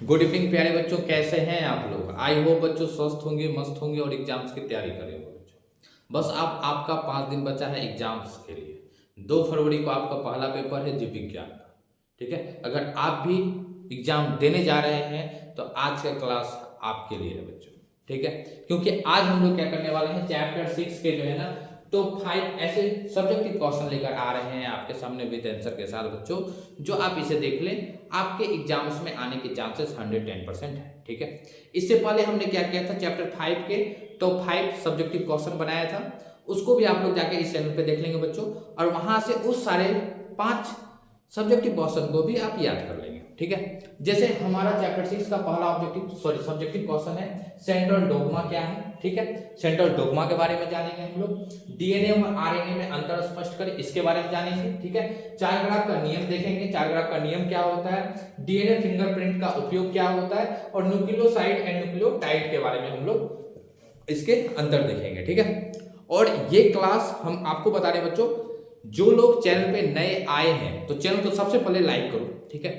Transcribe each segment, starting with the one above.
Good evening प्यारे बच्चों, कैसे हैं आप लोग। आई होप बच्चों स्वस्थ होंगे, मस्त होंगे और एग्जाम्स की तैयारी कर रहे होंगे बच्चों। बस आप आपका 5 दिन बचा है एग्जाम्स के लिए। 2 फरवरी को आपका पहला पेपर है जीव विज्ञान का। ठीक है, अगर आप भी एग्जाम देने जा रहे हैं तो आज का क्लास आपके लिए है बच्चों। ठीक है, क्योंकि आज हम लोग क्या करने वाले हैं, चैप्टर 6 के जो है ना टॉप 5 ऐसे सब्जेक्टिव क्वेश्चन लेकर आ रहे हैं आपके सामने विद आंसर के साथ बच्चों, जो आप इसे देख लें, आपके एग्जाम्स में आने के चांसेस 110% है। ठीक है, इससे पहले हमने क्या किया था, चैप्टर 5 के टॉप 5 सब्जेक्टिव क्वेश्चन बनाया था, उसको भी आप लोग जाके इस चैनल पे देख लेंगे बच्चों, और वहां से उस सारे 5 सब्जेक्टिव क्वेश्चन को भी आप याद कर लेंगे। ठीक है, जैसे हमारा चैप्टर 6 का पहला सब्जेक्टिव क्वेश्चन है सेंट्रल डोग्मा क्या है। ठीक है, सेंट्रल डोग्मा के बारे में जानेंगे हम लोग। डीएनए और आरएनए में अंतर स्पष्ट करें, इसके बारे में जानेंगे। ठीक है, 4 ग्राफ का नियम देखेंगे, 4 ग्राफ का नियम क्या होता है, डीएनए फिंगरप्रिंट का उपयोग क्या होता है, और न्यूक्लियोसाइड एंड न्यूक्लियोटाइड के बारे में हम लोग इसके अंतर देखेंगे। ठीक है, और ये क्लास हम आपको बता रहे हैं बच्चों, जो लोग चैनल पे नए आए हैं तो चैनल को सबसे पहले लाइक करो। ठीक है,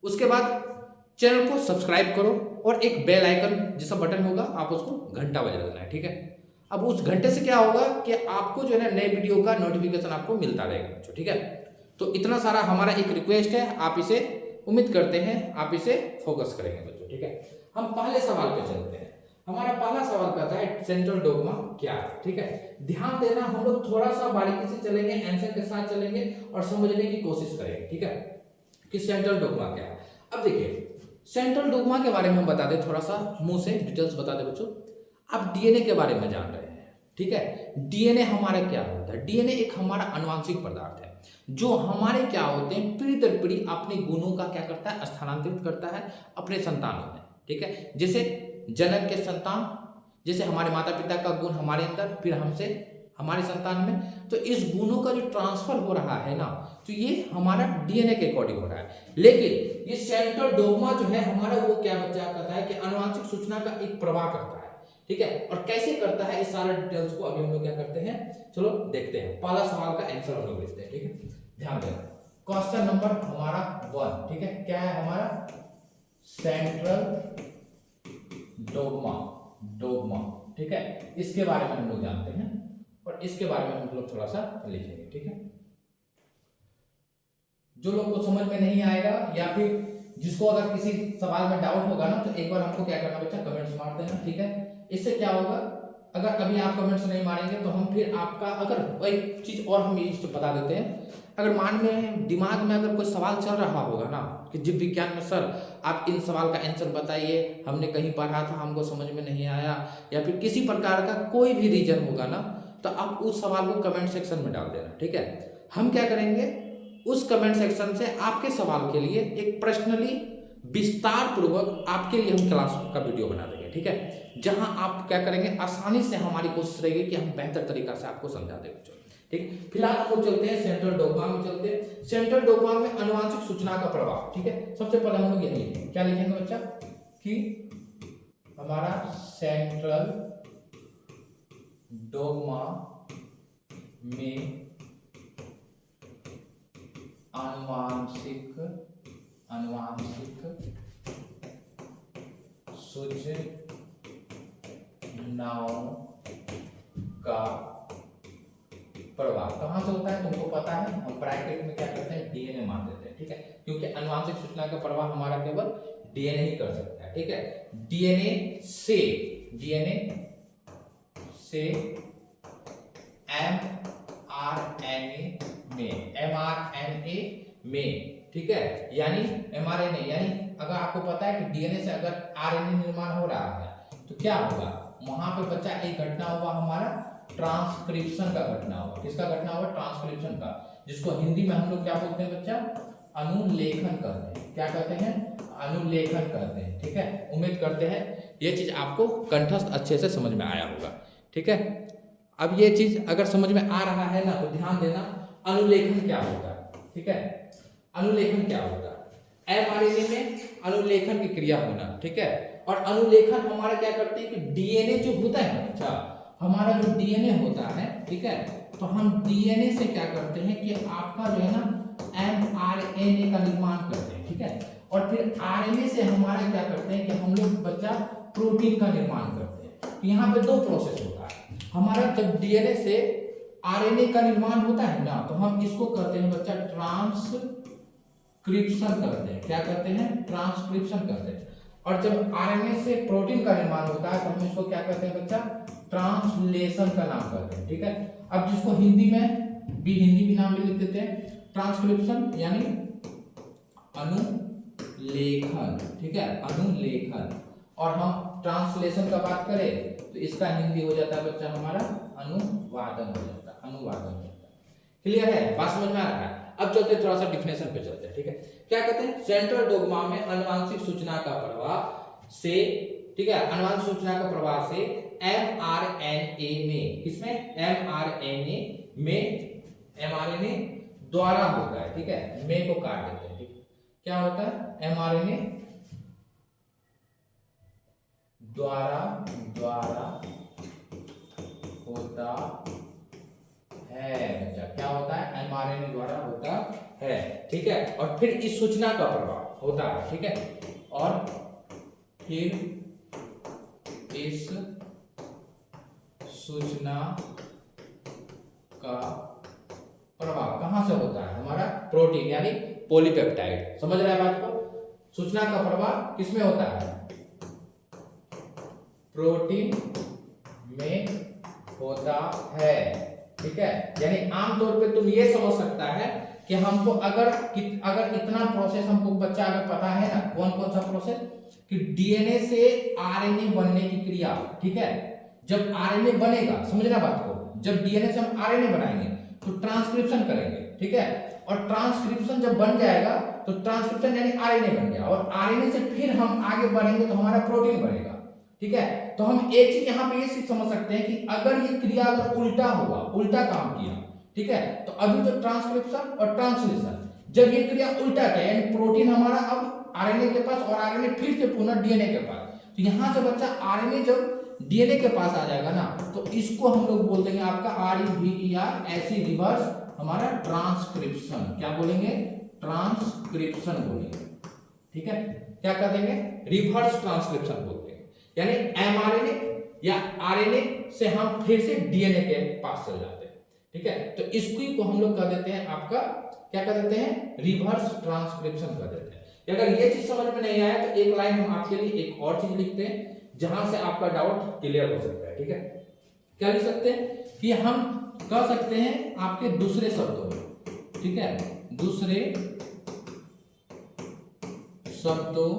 उसके बाद चैनल को सब्सक्राइब करो और एक बेल आइकन जैसा बटन होगा आप उसको घंटा बजा देना है। ठीक है, अब उस घंटे से क्या होगा कि आपको जो है ना नए वीडियो का नोटिफिकेशन आपको मिलता रहेगा बच्चों। ठीक है, तो इतना सारा हमारा एक रिक्वेस्ट है, आप इसे उम्मीद करते हैं आप इसे फोकस करेंगे बच्चों। ठीक है, हम पहले सवाल पे चलते हैं। हमारा पहला सवाल कहता है सेंट्रल डोग्मा क्या है। ठीक है, ध्यान देना, हम लोग थोड़ा सा बारीकी से चलेंगे, आंसर के साथ चलेंगे और समझने की कोशिश करेंगे। ठीक है, कि सेंट्रल डोग्मा क्या है। अब देखिए, सेंट्रल डोग्मा के बारे में हम बता दें, थोड़ा सा मुंह से डिटेल्स बता दें बच्चों। आप डीएनए के बारे में जान रहे हैं। ठीक है, डीएनए हमारा क्या होता है, डीएनए एक हमारा आनुवंशिक पदार्थ है जो हमारे क्या होते हैं, पीढ़ी दर पीढ़ी अपने गुणों का क्या करता है, स्थानांतरित करता है अपने संतानों में। ठीक है, जैसे जनक के संतान, जैसे हमारे माता पिता का गुण हमारे अंदर, फिर हमसे हमारे संतान में, तो इस गुणों का जो ट्रांसफर हो रहा है ना, तो ये हमारा डीएनए के अकॉर्डिंग हो रहा है। लेकिन ये सेंट्रल डोग्मा जो है हमारा, वो क्या बच्चा करता है कि अनुवांशिक सूचना का एक प्रवाह करता है। ठीक है, और कैसे करता है इस सारे डिटेल्स को अभी हम लोग क्या करते हैं, चलो देखते हैं। पहला सवाल का आंसर हम लोग देखते हैं। ठीक है, ध्यान देना, क्वेश्चन नंबर हमारा 1। ठीक है, क्या है हमारा, सेंट्रल डोग्मा। ठीक है, इसके बारे में हम लोग जानते हैं और इसके बारे में हम लोग थोड़ा सा लिखेंगे। ठीक है, जो लोग को समझ में नहीं आएगा या फिर जिसको अगर किसी सवाल में डाउट होगा ना, तो एक बार हमको क्या करना बच्चा, कमेंट्स मार देना। ठीक है, इससे क्या होगा, अगर अभी आप कमेंट्स नहीं मारेंगे तो हम फिर आपका, अगर वही चीज और हम ये बता देते हैं, अगर मान में दिमाग में अगर कोई सवाल चल रहा होगा ना कि जीव विज्ञान में सर आप इन सवाल का आंसर बताइए, हमने कहीं पढ़ा था हमको समझ में नहीं आया, या फिर किसी प्रकार का कोई भी रीजन होगा ना, तो आप उस सवाल को कमेंट सेक्शन में डाल देना। ठीक है, हम क्या करेंगे, उस कमेंट सेक्शन से आपके सवाल के लिए एक पर्सनली विस्तार पूर्वक आपके लिए हम क्लास का वीडियो बना देंगे। ठीक है, जहां आप क्या करेंगे, आसानी से हमारी कोशिश रहेगी कि हम बेहतर तरीका से आपको समझा दें बच्चों। ठीक, फिलहाल हम लोग चलते हैं सेंट्रल डोग्मा में चलते हैं। सेंट्रल डोग्मा में अनुवांशिक सूचना का प्रभाव। ठीक है, सबसे पहले हम लोग यही लिखेंगे, क्या लिखेंगे बच्चा, कि हमारा सेंट्रल डोग्मा में अनुवांशिक सूचनाओं का प्रभाव कहां से होता है, तुमको पता है, हम ब्रैकेट में क्या करते हैं, डीएनए मान देते हैं। ठीक है, क्योंकि अनुवांशिक सूचना का प्रभाव हमारा केवल डीएनए ही कर सकता है। ठीक है, डीएनए से एमआरएनए में। ठीक है, यानी एमआरएनए, यानी अगर आपको पता है कि डीएनए से अगर आरएनए निर्माण हो रहा है तो क्या होगा, वहां पे बच्चा एक घटना होगा हमारा ट्रांसक्रिप्शन का घटना होगा। किसका घटना होगा, ट्रांसक्रिप्शन का, जिसको हिंदी में हम लोग क्या बोलते हैं बच्चा, अनुलेखन कहते हैं। क्या कहते हैं, अनुलेखन कहते हैं। ठीक है, उम्मीद करते हैं ये चीज आपको कंठस्थ अच्छे से समझ में आया होगा। ठीक है, अब ये चीज अगर समझ में आ रहा है ना, तो ध्यान देना, अनुलेखन क्या होता है। ठीक है, अनुलेखन क्या होता है, एमआरएनए में अनुलेखन की क्रिया होना। ठीक है, और अनुलेखन हमारा क्या करते हैं कि डीएनए जो होता है ना, अच्छा हमारा जो डीएनए होता है, ठीक है, तो हम डीएनए से क्या करते हैं कि आपका जो है ना एमआरएनए का निर्माण करते हैं। ठीक है, और फिर फिर आरएनए से हमारा क्या करते हैं कि हम लोग बच्चा प्रोटीन का निर्माण करते हैं। यहाँ पे दो प्रोसेस होता है हमारा। जब डीएनए से आरएनए का निर्माण होता है ना, तो हम इसको करते हैं बच्चा ट्रांसक्रिप्शन करते हैं। क्या करते हैं? ट्रांसक्रिप्शन करते हैं। और जब आरएनए से प्रोटीन का निर्माण होता है तो हम इसको क्या करते हैं बच्चा? ट्रांसलेशन का नाम करते हैं। ठीक है, अब जिसको हिंदी भी नाम भी लिख देते हैं ट्रांसक्रिप्शन यानी अनुलेखन। ठीक है, अनुलेखन। और हम ट्रांसलेशन का बात करें तो इसका हिंदी हो जाता है बच्चा हमारा अनुवादन हो जाता है। अनुवादन हो जाता है। क्लियर है? बात समझ में आ रहा है? अब चलते थोड़ा सा डिफिनेशन पे चलते हैं। ठीक है, क्या कहते हैं? सेंट्रल डोग्मा में अनुवांशिक सूचना का प्रवाह से, ठीक है, अनुवांशिक सूचना का प्रवाह से एमआरएनए में, किसमें? एमआरएनए द्वारा होता है। ठीक है, में को काट देते हैं। ठीक है, क्या होता है? एमआरएनए द्वारा होता है बच्चा। क्या होता है? एमआरएनए द्वारा होता है। ठीक है, और फिर इस सूचना का प्रवाह होता है। ठीक है, और फिर इस सूचना का प्रवाह कहां से होता है? हमारा प्रोटीन यानी पॉलीपेप्टाइड। समझ रहे हैं बात को? सूचना का प्रवाह किसमें होता है? प्रोटीन में होता है। ठीक है, यानी आमतौर पे तुम ये समझ सकता है कि हमको अगर इतना प्रोसेस हमको बच्चा अगर पता है ना, कौन कौन सा प्रोसेस, कि डीएनए से आरएनए बनने की क्रिया। ठीक है, जब आरएनए बनेगा, समझना बात को, जब डीएनए से हम आरएनए बनाएंगे तो ट्रांसक्रिप्शन करेंगे। ठीक है, और ट्रांसक्रिप्शन जब बन जाएगा तो ट्रांसक्रिप्शन यानी आरएनए बन गया, और आरएनए से फिर हम आगे बढ़ेंगे तो हमारा प्रोटीन बनेगा। ठीक है, तो हम एक चीज यहाँ पे ये चीज समझ सकते हैं कि अगर ये क्रिया अगर उल्टा हुआ, उल्टा काम किया, ठीक है, तो अभी तो ट्रांसक्रिप्शन और ट्रांसलेशन, जब ये क्रिया उल्टा किया यानी प्रोटीन हमारा अब आरएनए के पास और आरएनए फिर से पुनः डीएनए के पास, तो यहाँ से बच्चा आरएनए जब डीएनए के पास आ जाएगा ना, तो इसको हम लोग बोल देंगे आपका REVER, ऐसी रिवर्स हमारा ट्रांसक्रिप्शन। क्या बोलेंगे? ट्रांसक्रिप्शन बोलेंगे। ठीक है, क्या कर देंगे? रिवर्स ट्रांसक्रिप्शन बोलते हैं, यानी एमआरएनए या आरएनए से हम फिर से डीएनए के पास चल जाते हैं। ठीक है, तो इसको को हम लोग कर देते हैं आपका, क्या कर देते हैं? रिवर्स ट्रांसक्रिप्शन कर देते हैं। अगर ये चीज समझ में नहीं आया तो एक लाइन हम आपके लिए एक और चीज लिखते हैं जहां से आपका डाउट क्लियर हो सकता है। ठीक है, क्या लिख सकते हैं कि हम कह सकते हैं आपके दूसरे शब्दों में। ठीक है, दूसरे शब्दों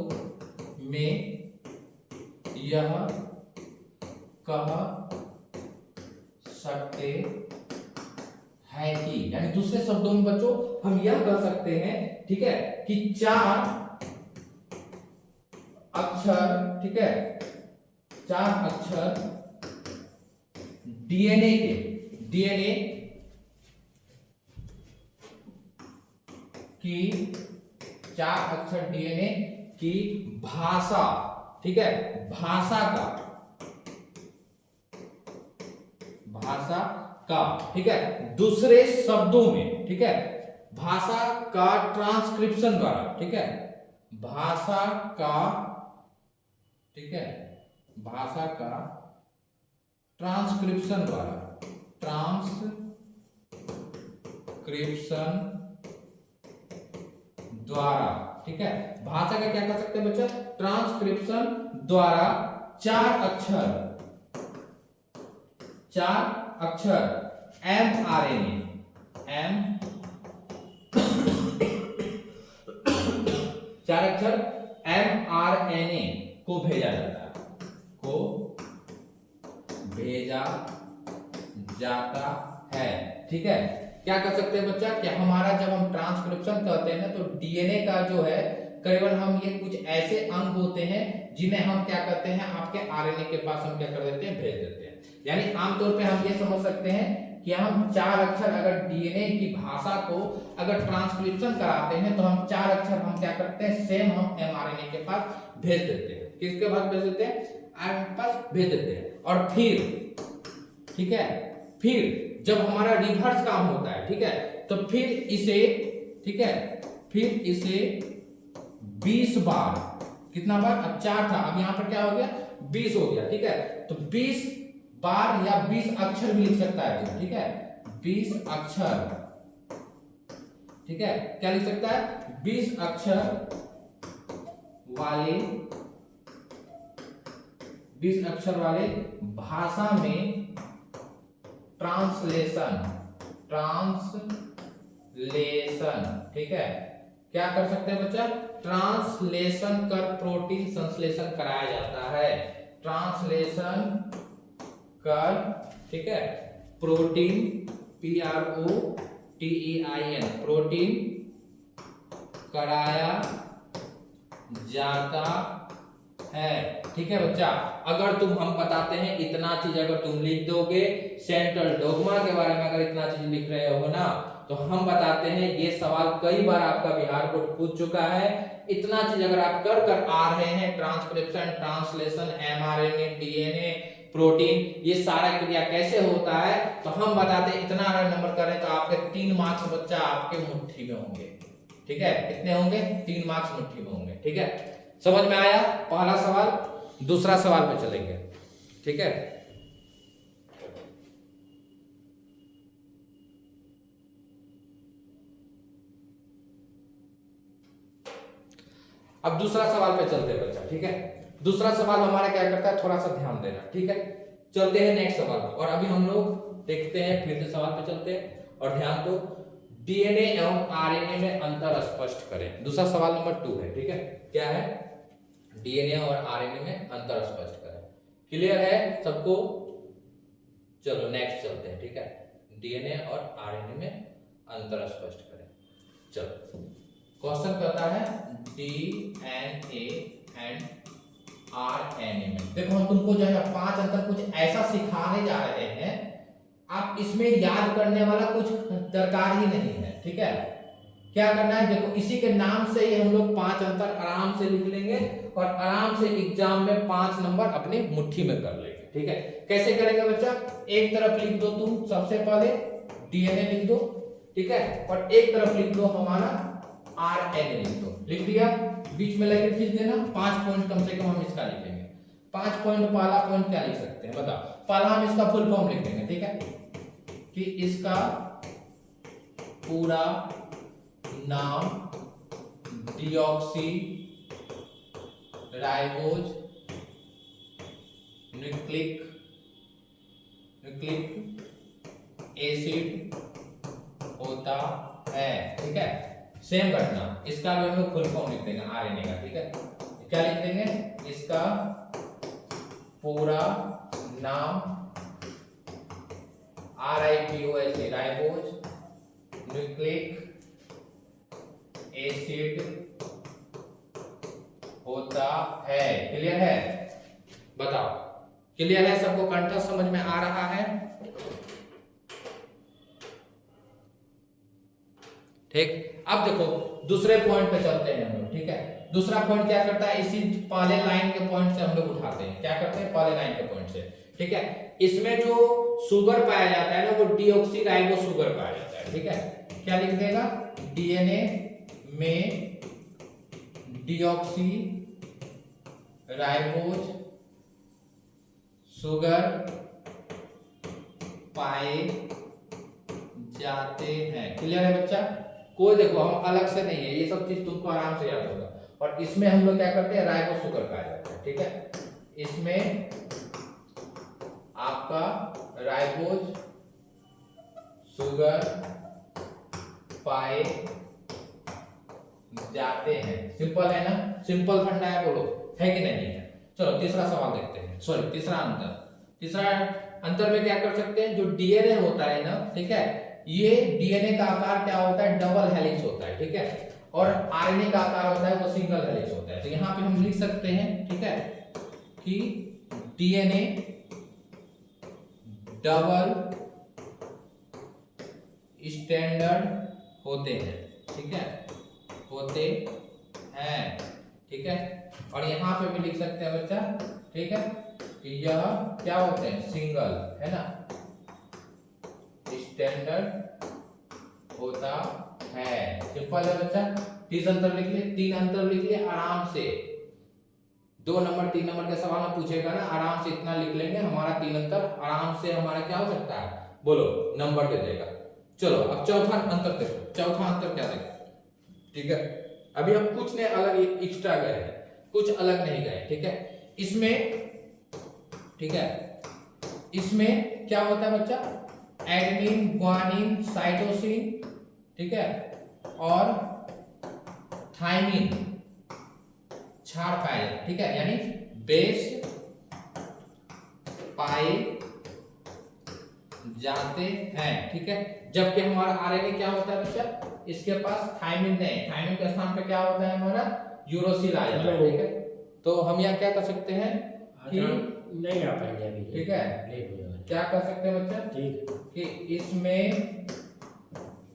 में यह कह सकते हैं कि, यानी दूसरे शब्दों में बच्चों हम यह कह सकते हैं, ठीक है, कि 4 अक्षर, ठीक है, 4 अक्षर डीएनए की भाषा, ठीक है, भाषा का, ठीक है, दूसरे शब्दों में, ठीक है, भाषा का ट्रांसक्रिप्शन द्वारा, ठीक है, भाषा का, ठीक है, भाषा का ट्रांसक्रिप्शन द्वारा, ठीक है, भाषा का क्या कर सकते हैं बच्चा? ट्रांसक्रिप्शन द्वारा 4 अक्षर एमआरएनए, 4 अक्षर एमआरएनए को भेजा जाता है। ठीक है, क्या कर सकते हैं बच्चा कि हमारा जब हम ट्रांसक्रिप्शन करते हैं ना, तो डीएनए का जो है केवल हम ये कुछ ऐसे अंग होते हैं जिन्हें हम क्या करते हैं आपके आरएनए के पास हम क्या कर देते हैं? भेज देते हैं। यानी आमतौर पे हम ये समझ सकते हैं कि हम 4 अक्षर अगर डीएनए की भाषा को अगर ट्रांसक्रिप्शन कराते हैं तो हम 4 अक्षर हम क्या करते हैं? सेम हम एमआरएनए के पास भेज देते हैं। किसके पास भेज देते हैं? आरएनए के पास भेज देते हैं। और फिर, ठीक है, फिर जब हमारा रिवर्स काम होता है, ठीक है, तो फिर इसे, ठीक है, फिर इसे 20 बार, कितना बार, अब 4 था, अब यहाँ पर क्या हो गया 20 हो गया, ठीक है। तो 20 बार या 20 अक्षर भी लिख सकता है तू, ठीक है, 20 अक्षर, ठीक है, क्या लिख सकता है, 20 अक्षर वाले, 20 अक्षर वाले भाषा में ट्रांसलेशन, ठीक है, क्या कर सकते हैं बच्चा, ट्रांसलेशन कर प्रोटीन संश्लेषण कराया जाता है, ट्रांसलेशन कर, ठीक है, प्रोटीन PROTEIN प्रोटीन कराया जाता है, ठीक है बच्चा। अगर तुम, हम बताते हैं इतना चीज अगर तुम लिख दोगे, सेंट्रल डोगमा के बारे में अगर इतना चीज लिख रहे हो ना, तो हम बताते हैं ये सवाल कई बार आपका बिहार बोर्ड पूछ चुका है। इतना चीज अगर आप कर कर आ रहे हैं, transcription, translation, mRNA, DNA, protein, ये सारा क्रिया कैसे होता है, तो हम बताते हैं इतना अगर नंबर करें तो आपके 3 मार्क्स बच्चा आपके मुट्ठी में होंगे, ठीक है, कितने होंगे, 3 मार्क्स मुट्ठी में होंगे, ठीक है। समझ में आया पहला सवाल। दूसरा सवाल पे चलेंगे, ठीक है। अब दूसरा सवाल पे चलते हैं बच्चा, ठीक है। दूसरा सवाल हमारा क्या करता है, थोड़ा सा ध्यान देना, ठीक है। चलते हैं नेक्स्ट सवाल पर, और अभी हम लोग देखते हैं, फिर से सवाल पे चलते हैं और ध्यान दो। डीएनए एवं आरएनए में अंतर स्पष्ट करें। दूसरा सवाल नंबर 2 है, ठीक है। क्या है, डीएनए और आरएनए में अंतर स्पष्ट करें। क्लियर है सबको, चलो नेक्स्ट चलते हैं, ठीक है। डीएनए और आरएनए में अंतर स्पष्ट करें। चलो क्वेश्चन कहता है डीएनए एंड आरएनए में, देखो हम तुमको जो है 5 अंतर कुछ ऐसा सिखाने जा रहे हैं, आप इसमें याद करने वाला कुछ दरकार ही नहीं है, ठीक है। क्या करना है, देखो इसी के नाम से ही हम लोग 5 अंतर आराम से लिख लेंगे और आराम से एग्जाम में 5 नंबर अपनी मुट्ठी में कर लेंगे, ठीक है। कैसे करेंगे बच्चा, एक तरफ लिख दो तुम सबसे पहले डीएनए लिख दो, ठीक है, और एक तरफ लिख दो हमारा आरएनए लिख दो, लिख दिया, बीच में लकीर खींच देना, 5 पॉइंट कम से कम हम इसका लिखेंगे। 5 पॉइंट, पहला पॉइंट क्या लिख सकते हैं बताओ, पहला हम इसका फुल फॉर्म लिख देंगे, ठीक है, कि इसका पूरा नाम डीऑक्सी राइबोज न्यूक्लिक एसिड होता है, ठीक है। सेम घटना, इसका भी हम लोग फुल फॉर्म लिख देंगे आरएनए का, ठीक है। क्या लिख देंगे, इसका पूरा नाम RIBOS राइबोज न्यूक्लिक एसिड होता है। क्लियर है, बताओ क्लियर है सबको, कंटेक्स्ट समझ में आ रहा है, ठीक। अब देखो दूसरे पॉइंट पे चलते हैं हम लोग, ठीक है। दूसरा पॉइंट क्या करता है, इसी पहले लाइन के पॉइंट से हम लोग उठाते हैं, क्या करते हैं, पहले लाइन के पॉइंट से, ठीक है। इसमें जो शुगर पाया जाता है ना, वो डीऑक्सी राइबो शुगर पाया जाता है, ठीक है। क्या लिख देगा, डीएनए में डीऑक्सी राइबोज शुगर पाए जाते हैं। क्लियर है बच्चा, कोई देखो हम अलग से नहीं है, ये सब चीज तुमको आराम से याद होगा। और इसमें हम लोग क्या करते हैं, राइबो शुगर पाया जाता है, ठीक है। इसमें आपका राइबोज शुगर पाए जाते हैं। सिंपल है ना, सिंपल फंडा है, बोलो है कि नहीं है। चलो तीसरा सवाल देखते हैं, सॉरी तीसरा अंतर। तीसरा अंतर में क्या कर सकते हैं, जो डीएनए होता है ना, ठीक है, ये डीएनए का आकार क्या होता है, डबल हेलिक्स होता है, ठीक है। और आरएनए का आकार होता है वो सिंगल हेलिक्स होता है। तो यहाँ पे हम लिख सकते हैं, ठीक है, कि डीएनए डबल स्टैंडर्ड होते हैं, ठीक है, होते हैं, ठीक है। और यहाँ पे भी लिख सकते हैं बच्चा, ठीक है, कि यह क्या होते हैं, सिंगल, है ना, स्टैंडर्ड होता है। सिंपल है बच्चा, 30 अंतर लिख लिए, 3 अंतर लिख लिए आराम से। 2 नंबर 3 नंबर के सवाल में पूछेगा ना, आराम से इतना लिख लेंगे, हमारा 3 अंतर आराम से हमारा क्या हो सकता है, बोलो नंबर दे देगा। चलो अब चौथा अंतर देखो, चौथा अंतर क्या देखो, ठीक है। अभी हम कुछ ने अलग एक्स्ट्रा गए हैं, कुछ अलग नहीं गए, ठीक है। इसमें, ठीक है, इसमें क्या होता है बच्चा, एडेनिन, ग्वानिन, साइटोसिन, ठीक है, और थाइमिन क्षार पाए, ठीक है, यानी बेस पाए जाते हैं, ठीक है। जबकि हमारा आरएनए क्या होता है बच्चा, इसके पास थाइमिन नहीं, थाइमिन के स्थान पे क्या होता है हमारा, यूरोसिल आ जाता है, ठीक है। तो हम यहाँ क्या कर सकते हैं कि नहीं आ पाएंगे अभी, ठीक है, क्या कर सकते हैं बच्चा, ठीक है, कि इसमें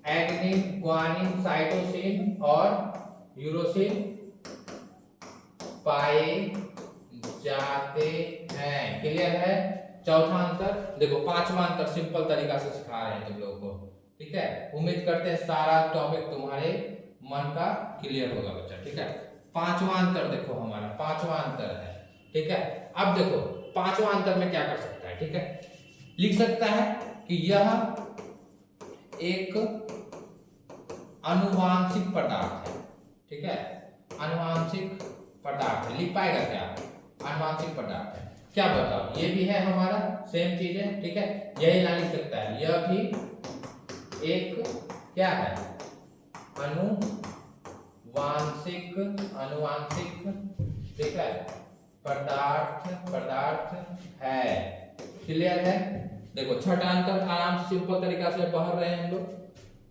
एडेनिन, ग्वानिन, साइटोसिन और यूरोसिल पाए जाते हैं। क्लियर है। चौथा अंतर देखो, पांचवा अंतर सिंपल तरीका से सिखा रहे हैं तुम लोगों को, ठीक है। उम्मीद करते हैं सारा टॉपिक तुम्हारे मन का क्लियर होगा बच्चा, ठीक है। पांचवा अंतर देखो, हमारा पांचवा अंतर है, ठीक है। अब देखो पांचवा अंतर में क्या कर सकता है, ठीक है, लिख सकता है कि यह एक अनुवांशिक पदार्थ है, ठीक है, अनुवांशिक पदार्थ है। लिख पाएगा क्या, अनुवांशिक पदार्थ है, क्या बताओ, ये भी है हमारा सेम चीज है, ठीक है। यही ना लिख सकता है, यह भी एक क्या है, अनुवांशिक, अनुवांशिक, ठीक है, पदार्थ है। क्लियर है। देखो छठा अंतर आराम से सिंपल तरीका से पढ़ रहे हैं हम लोग,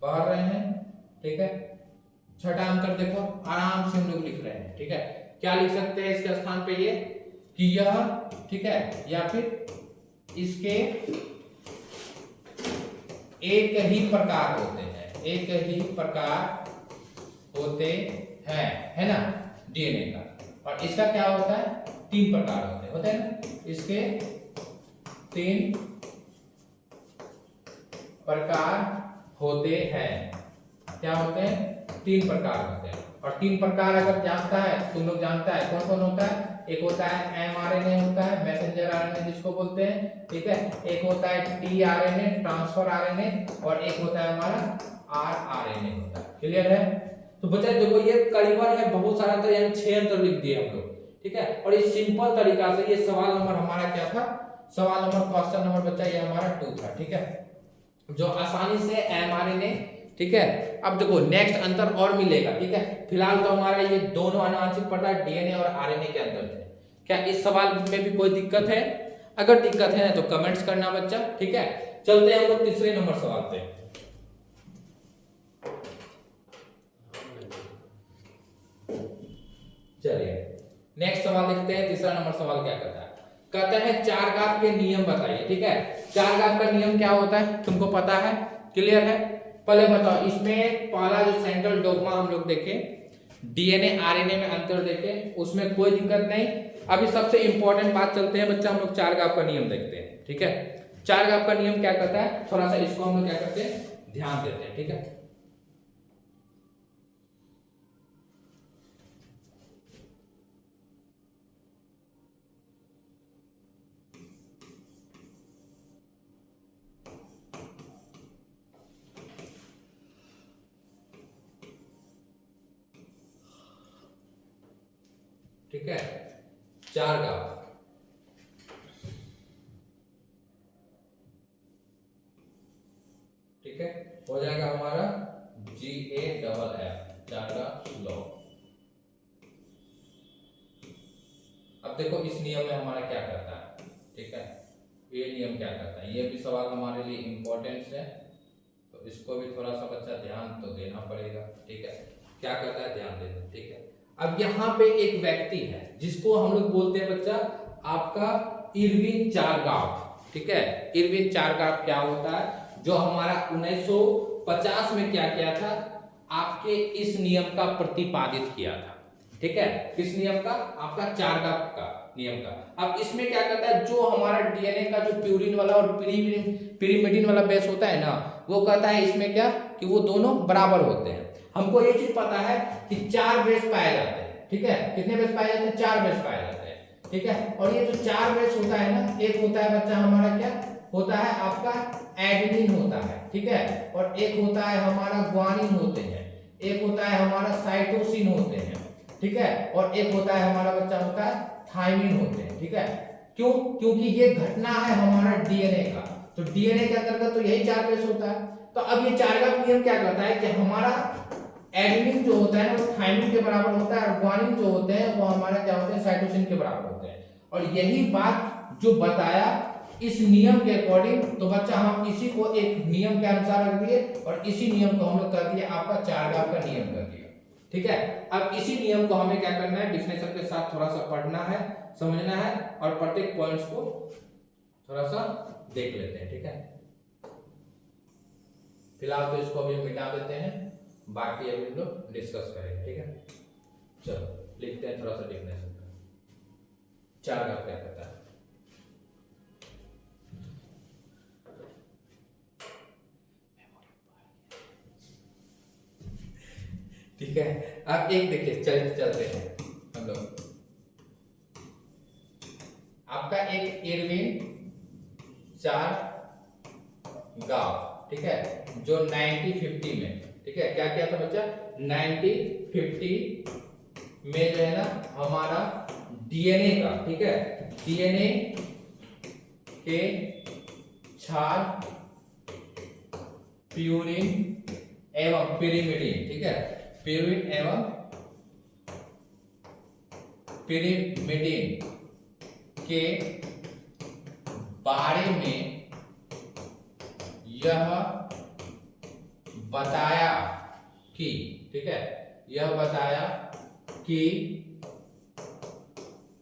पढ़ रहे हैं, ठीक है। छठा अंतर देखो आराम से हम लोग लिख रहे हैं, ठीक है। क्या लिख सकते हैं इसके स्थान पे, ये कि यह, ठीक है, या फिर इसके एक ही प्रकार होते हैं, एक ही प्रकार होते हैं, है ना, डीएनए का। और इसका क्या होता है, 3 प्रकार होते हैं ना, इसके 3 प्रकार होते हैं। क्या होते हैं, 3 प्रकार होते हैं। और 3 प्रकार अगर जानता है, तुम लोग जानता है कौन कौन होता है, एक होता है एमआरएनए होता है, मैसेंजर आरएनए जिसको बोलते हैं, ठीक है। एक होता है टीआरएनए, ट्रांसफर आरएनए, और एक होता है हमारा आरआरएनए होता है। क्लियर है। तो बच्चा देखो ये करीबन है बहुत सारा, तो यानी 6 अंतर लिख दिए हम लोग, ठीक है। और ये सिंपल तरीका से, ये सवाल नंबर हमारा क्या था, सवाल नंबर क्वेश्चन नंबर बच्चा ये हमारा 2 था, ठीक है, जो आसानी से एमआरएनए, ठीक है। अब देखो नेक्स्ट अंतर और मिलेगा, ठीक है। फिलहाल तो हमारा ये दोनों आनुवंशिक पदार्थ डीएनए और आरएनए के अंदर थे। क्या इस सवाल में भी कोई दिक्कत है, अगर दिक्कत है तो कमेंट्स करना बच्चा, ठीक है। चलते हैं हम लोग तीसरे नंबर सवाल पे। चलिए नेक्स्ट सवाल देखते हैं। तीसरा नंबर सवाल क्या कहता है, कहता है चारघात के नियम बताइए, ठीक है। चारघात का नियम क्या होता है तुमको पता है, क्लियर है। पहले बताओ, इसमें पहला जो सेंट्रल डोग्मा हम लोग देखे, डीएनए आरएनए में अंतर देखे, उसमें कोई दिक्कत नहीं। अभी सबसे इंपॉर्टेंट बात चलते हैं बच्चा, हम लोग चारघात का नियम देखते हैं, ठीक है। चारघात का नियम क्या कहता है, थोड़ा सा इसको हम लोग क्या करते हैं, ध्यान देते हैं, ठीक है। ठीक है, चारघात, ठीक है, हो जाएगा हमारा GAFF, चारघात लॉ। अब देखो इस नियम में हमारा क्या करता है, ठीक है, ये नियम क्या करता है, ये भी सवाल हमारे लिए इंपॉर्टेंट है, तो इसको भी थोड़ा सा बच्चा ध्यान तो देना पड़ेगा, ठीक है। क्या करता है, ध्यान देना, ठीक है। अब यहाँ पे एक व्यक्ति है जिसको हम लोग बोलते हैं बच्चा आपका इरविन चारगाफ, ठीक है। इरविन चारगाफ क्या होता है, जो हमारा 1950 में क्या किया था, आपके इस नियम का प्रतिपादित किया था, ठीक है। किस नियम का, आपका चारगाफ का नियम का। अब इसमें क्या करता है, जो हमारा डीएनए का जो प्यूरिन वाला और पिरिमिडिन वाला बेस होता है ना, वो कहता है इसमें क्या कि वो दोनों बराबर होते हैं। हमको ये चीज पता है कि 4 बेस पाए जाते हैं, ठीक है। कितने बेस पाए जाते हैं? 4 बेस पाए जाते हैं, ठीक है। और ये जो 4 बेस होता है ना, एक होता है बच्चा हमारा क्या होता है, आपका एडेनिन होता है, ठीक है। और एक होता है हमारा ग्वानिन होते हैं, एक होता है हमारा साइटोसिन होते हैं, ठीक है। और एक होता है हमारा बच्चा होता है थायमिन होते हैं, ठीक है। क्यों? क्योंकि ये घटना है हमारा डीएनए का, तो डीएनए के अंतर्गत तो यही 4 बेस होता है। तो अब ये चार्गाफ नियम क्या कहता है कि हमारा एडेनिन जो होता है वो थायमिन के बराबर होता है, और ग्वानिन जो होते हैं वो हमारा क्या होते हैं, साइटोसिन के बराबर होते हैं। और यही बात जो बताया इस नियम के अकॉर्डिंग, तो बच्चा हम इसी को एक नियम के अनुसार रख दिए, और इसी नियम को हम लोग कर दिए आपका चार्गाफ का नियम कर दिया, ठीक है। अब इसी नियम को हमें क्या करना है, डिफिनेशन के साथ थोड़ा सा पढ़ना है, समझना है, और प्रत्येक पॉइंट्स को थोड़ा सा देख लेते हैं, ठीक है। फिलहाल तो इसको अभी मिटा देते हैं, बाकी अभी हम लोग डिस्कस करेंगे, ठीक है। चलो लिखते हैं थोड़ा सा डिफिनेशन का, चार्गाफ क्या कहता है। ठीक है, अब एक देखिए, चलते हैं हम लोग। आपका एक एयरविन 4 गांव, ठीक है, जो 1950 में, ठीक है, क्या किया था बच्चा, 1950 में जो है ना हमारा डीएनए का, ठीक है, डीएनए के क्षार, प्यूरिन एवं पिरिमिडिन, ठीक है, प्यूरिन एवं पिरिमिडिन के बारे में यह बताया कि, ठीक है, यह बताया कि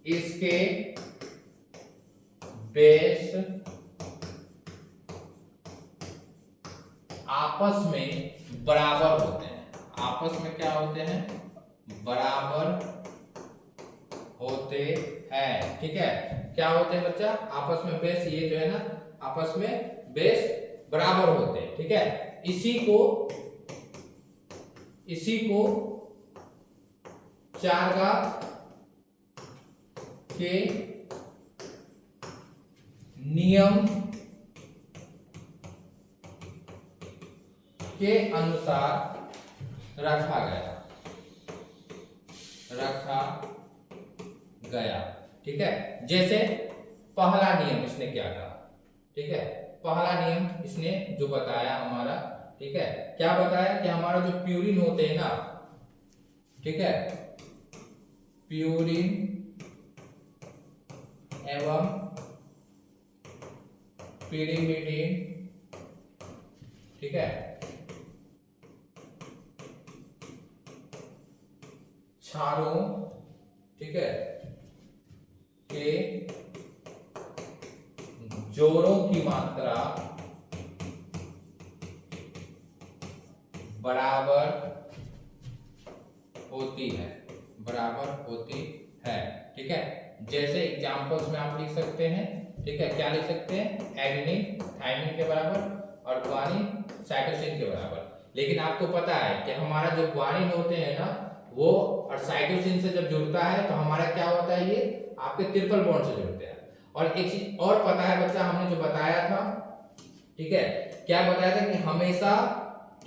इसके बेस आपस में बराबर होते हैं। आपस में क्या होते हैं, बराबर होते हैं, ठीक है। क्या होते हैं बच्चा, आपस में बेस, ये जो है ना आपस में बेस बराबर होते हैं, ठीक है। इसी को चार्गाफ के नियम के अनुसार रखा गया, ठीक है। जैसे पहला नियम इसने क्या कहा, ठीक है, पहला नियम इसने जो बताया हमारा, ठीक है, क्या बताया कि हमारा जो प्यूरिन होते हैं ना, ठीक है, प्यूरिन एवं पिरिमिडिन, ठीक है, क्षारों, ठीक है, के जोड़ों की मात्रा बराबर होती है, ठीक है। जैसे एग्जांपल्स में आप लिख सकते हैं, ठीक है, क्या लिख सकते हैं, एडेनिन थायमिन के बराबर और ग्वानिन साइटोसिन के बराबर। लेकिन आपको पता है कि हमारा जो ग्वानिन होते हैं ना वो और साइटोसिन से जब जुड़ता है तो हमारा क्या होता है, ये आपके ट्रिपल बॉन्ड से जुड़ते हैं। और एक चीज और पता है बच्चा, हमने जो बताया था, ठीक है, क्या बताया था कि हमेशा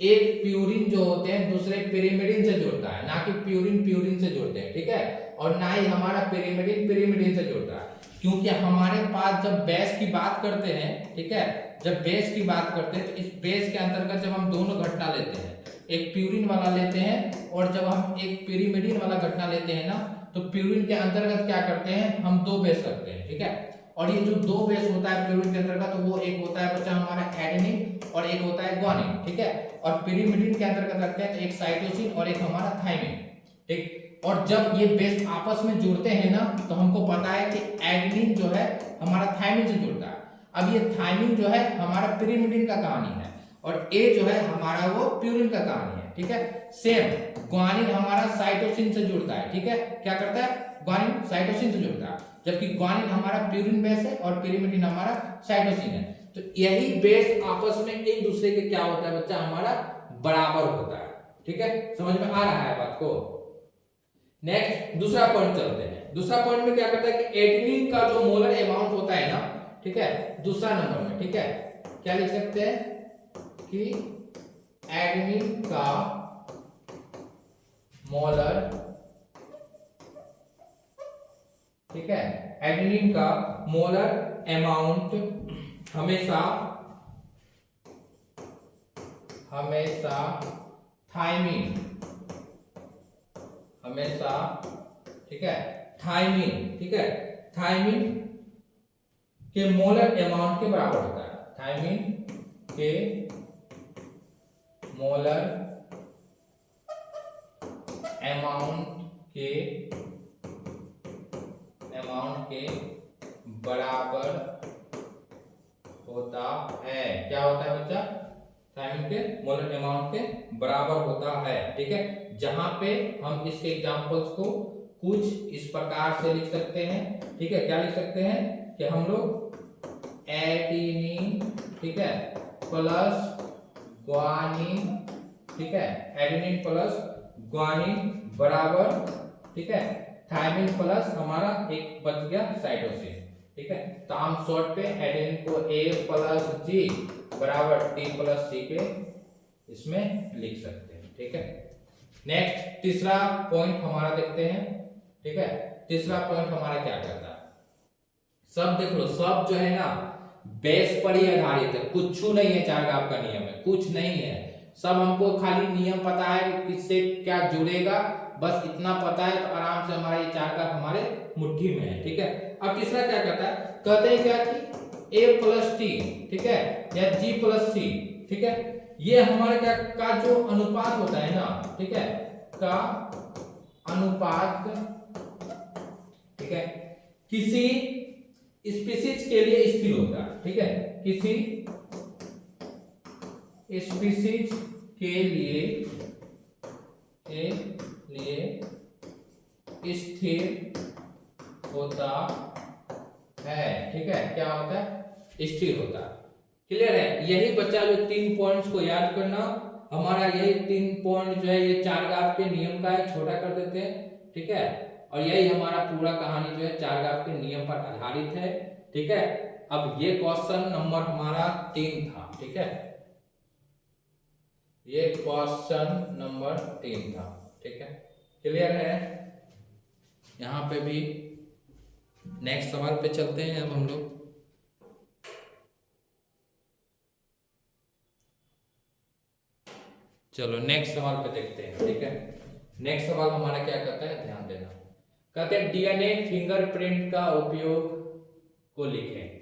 एक प्यूरिन जो होते हैं दूसरे पिरिमिडिन से जुड़ता है, ना कि प्यूरिन से जुड़ते हैं, ठीक है, और ना ही हमारा पिरिमिडिन से जुड़ता है। क्योंकि हमारे पास जब बेस की बात करते हैं, ठीक है, जब बेस की बात करते हैं तो इस बेस के अंतर्गत जब हम दोनों घटना लेते हैं, एक प्यूरिन वाला लेते हैं और जब हम एक पिरिमिडिन वाला घटना लेते हैं ना, तो प्यूरिन के अंतर्गत क्या करते हैं, हम 2 बेस रखते हैं, ठीक है। और ये जो 2 बेस होता है प्यूरिन के अंतर्गत, तो वो एक होता है बच्चा हमारा एडेनिन और एक होता है ग्वानिन, ठीक है। और पिरिमिडिन के अंतर्गत रखते हैं तो एक साइटोसिन और एक हमारा थायमिन, ठीक। और जब ये बेस आपस में जुड़ते हैं ना, तो हमको पता है कि एडेनिन जो है हमारा थायमिन से जुड़ता है। अब ये थायमिन जो है हमारा पिरिमिडिन का कहानी है, और ए जो है हमारा वो प्यूरिन का कहानी है, ठीक है। सेम ग्वानिन हमारा साइटोसिन से जुड़ता है, ठीक है, क्या करता है, ग्वानिन साइटोसिन से जुड़ता है, जबकि ग्वानिन हमारा प्यूरिन बेस है और पिरिमिडिन हमारा साइटोसिन है। तो यही बेस आपस में एक दूसरे के क्या होता है बच्चा, हमारा बराबर होता है। ठीक है, समझ में आ रहा है बात को। नेक्स्ट दूसरा पॉइंट चलते हैं। दूसरा पॉइंट में क्या करता है कि एडेनिन का जो मोलर अमाउंट होता है ना, ठीक है, दूसरा नंबर में, ठीक है, क्या लिख सकते हैं कि एडेनिन का मोलर, ठीक है, एडेनिन का मोलर अमाउंट हमेशा थायमिन, हमेशा, ठीक है, थायमिन, ठीक है, थायमिन के मोलर अमाउंट के बराबर होता है। थायमिन के मोलर अमाउंट के बराबर होता है। क्या होता है बच्चा? थायमिन के मोलर अमाउंट के बराबर होता है। ठीक है, जहां पे हम इसके एग्जांपल्स को कुछ इस प्रकार से लिख सकते हैं। ठीक है, क्या लिख सकते हैं कि हम लोग एडेनिन, ठीक है, प्लस ग्वानिन, ठीक है, एडेनिन प्लस ग्वानिन बराबर, ठीक है, थायमिन प्लस हमारा एक बच गया साइटोसिन। ठीक है, तो हम शॉर्ट पे एडेनिन को A प्लस G बराबर T प्लस C के इसमें लिख सकते हैं। ठीक है, नेक्स्ट तीसरा पॉइंट हमारा देखते हैं। ठीक है, तीसरा पॉइंट हमारा क्या कहता है? सब देख लो, सब जो है ना बेस पर ही आधारित है, कुछ नहीं है चारघाव का नियम है, कुछ नहीं है। सब हमको खाली नियम पता है कि किससे क्या जुड़ेगा, बस इतना पता है तो आराम से हमारा ये चारघाव हमारे मुट्ठी में है। ठीक है, अब तीसरा क्या कहता है? कहते हैं क्या कि A प्लस T, ठीक है, या G प्लस C, ठीक है, ये हमारे क्या का जो अनुपात होता है ना, ठीक है, का अनुपात, ठीक है, किसी स्पीशीज के लिए स्थिर होता है। ठीक है, किसी स्पीशीज के लिए स्थिर होता है। ठीक है, क्या होता है? स्थिर होता है। क्लियर है? यही बच्चा जो 3 पॉइंट्स को याद करना, हमारा यही 3 पॉइंट जो है ये चारघाव के नियम का है, छोटा कर देते हैं। ठीक है, और यही हमारा पूरा कहानी जो है चारघाव के नियम पर आधारित है। ठीक है, अब ये क्वेश्चन नंबर हमारा 3 था। ठीक है, ये क्वेश्चन नंबर 3 था। ठीक है, क्लियर है? यहाँ पे भी नेक्स्ट सवाल पे चलते हैं अब हम लोग। चलो नेक्स्ट सवाल पे देखते हैं। ठीक है, नेक्स्ट सवाल हमारा क्या कहता है, ध्यान देना। कहते हैं DNA फिंगरप्रिंट का उपयोग को लिखें।